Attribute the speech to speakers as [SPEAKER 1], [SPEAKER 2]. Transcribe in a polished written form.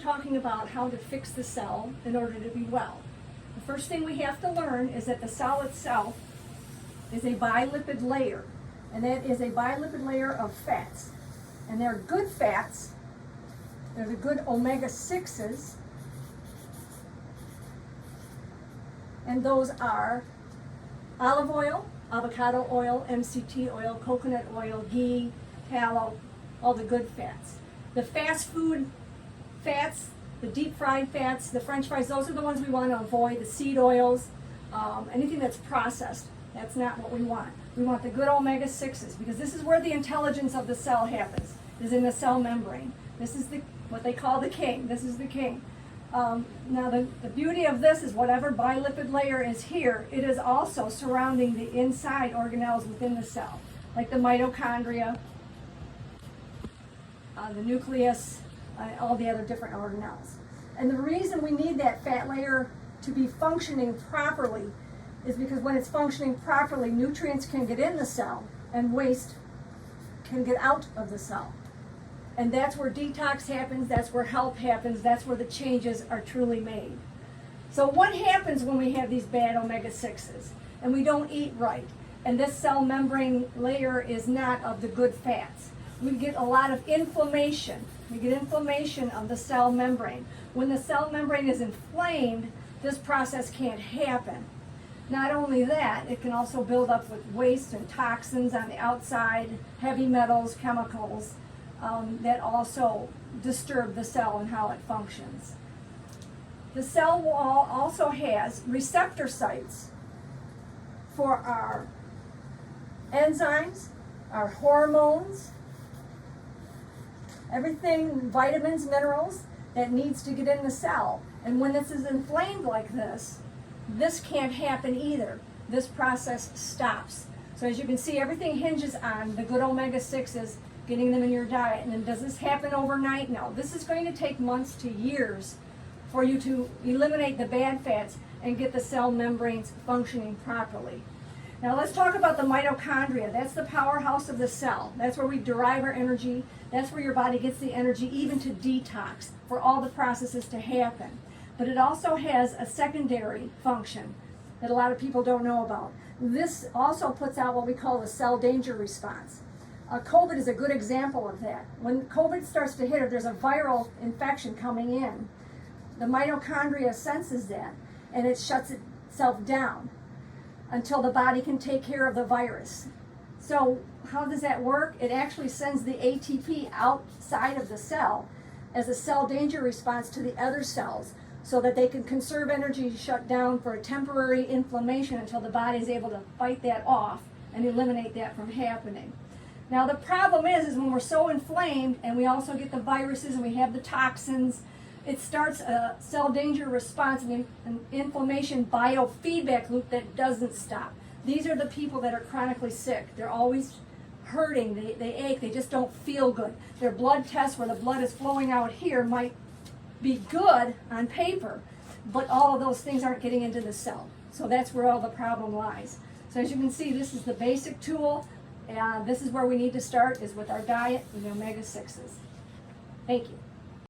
[SPEAKER 1] talking about how to fix the cell in order to be well. The first thing we have to learn is that the cell itself is a bilipid layer, and that is a bilipid layer of fats. And they're good fats, they're the good omega-6s, and those are olive oil, avocado oil, MCT oil, coconut oil, ghee, tallow, all the good fats. The fast food fats, the deep fried fats, the French fries, those are the ones we want to avoid. The seed oils, anything that's processed, that's not what we want. We want the good omega-6s, because this is where the intelligence of the cell happens, is in the cell membrane. This is what they call the king. This is the king. Now the beauty of this is whatever bilipid layer is here, it is also surrounding the inside organelles within the cell, like the mitochondria, the nucleus, all the other different organelles. And the reason we need that fat layer to be functioning properly is because when it's functioning properly, nutrients can get in the cell and waste can get out of the cell. And that's where detox happens, that's where health happens, that's where the changes are truly made. So what happens when we have these bad omega-6s and we don't eat right, and this cell membrane layer is not of the good fats? We get a lot of inflammation. We get inflammation of the cell membrane. When the cell membrane is inflamed, this process can't happen. Not only that, it can also build up with waste and toxins on the outside, heavy metals, chemicals, that also disturb the cell and how it functions. The cell wall also has receptor sites for our enzymes, our hormones, everything, vitamins, minerals that needs to get in the cell. And when this is inflamed like this can't happen either. This process stops. So as you can see, everything hinges on the good omega-6s, getting them in your diet. And then does this happen overnight? No. This is going to take months to years for you to eliminate the bad fats and get the cell membranes functioning properly. Now let's talk about the mitochondria. That's the powerhouse of the cell. That's where we derive our energy. That's where your body gets the energy even to detox, for all the processes to happen. But it also has a secondary function that a lot of people don't know about. This also puts out what we call the cell danger response. COVID is a good example of that. When COVID starts to hit, or there's a viral infection coming in, the mitochondria senses that, and it shuts itself down until the body can take care of the virus. So how does that work? It actually sends the ATP outside of the cell as a cell danger response to the other cells, so that they can conserve energy, shut down for a temporary inflammation until the body is able to fight that off and eliminate that from happening. Now the problem is when we're so inflamed and we also get the viruses and we have the toxins, it starts a cell danger response and an inflammation biofeedback loop that doesn't stop. These are the people that are chronically sick. They're always hurting, they ache, they just don't feel good. Their blood tests where the blood is flowing out here might be good on paper, but all of those things aren't getting into the cell. So that's where all the problem lies. So as you can see, this is the basic tool, and this is where we need to start, is with our diet and the omega-6s. Thank you.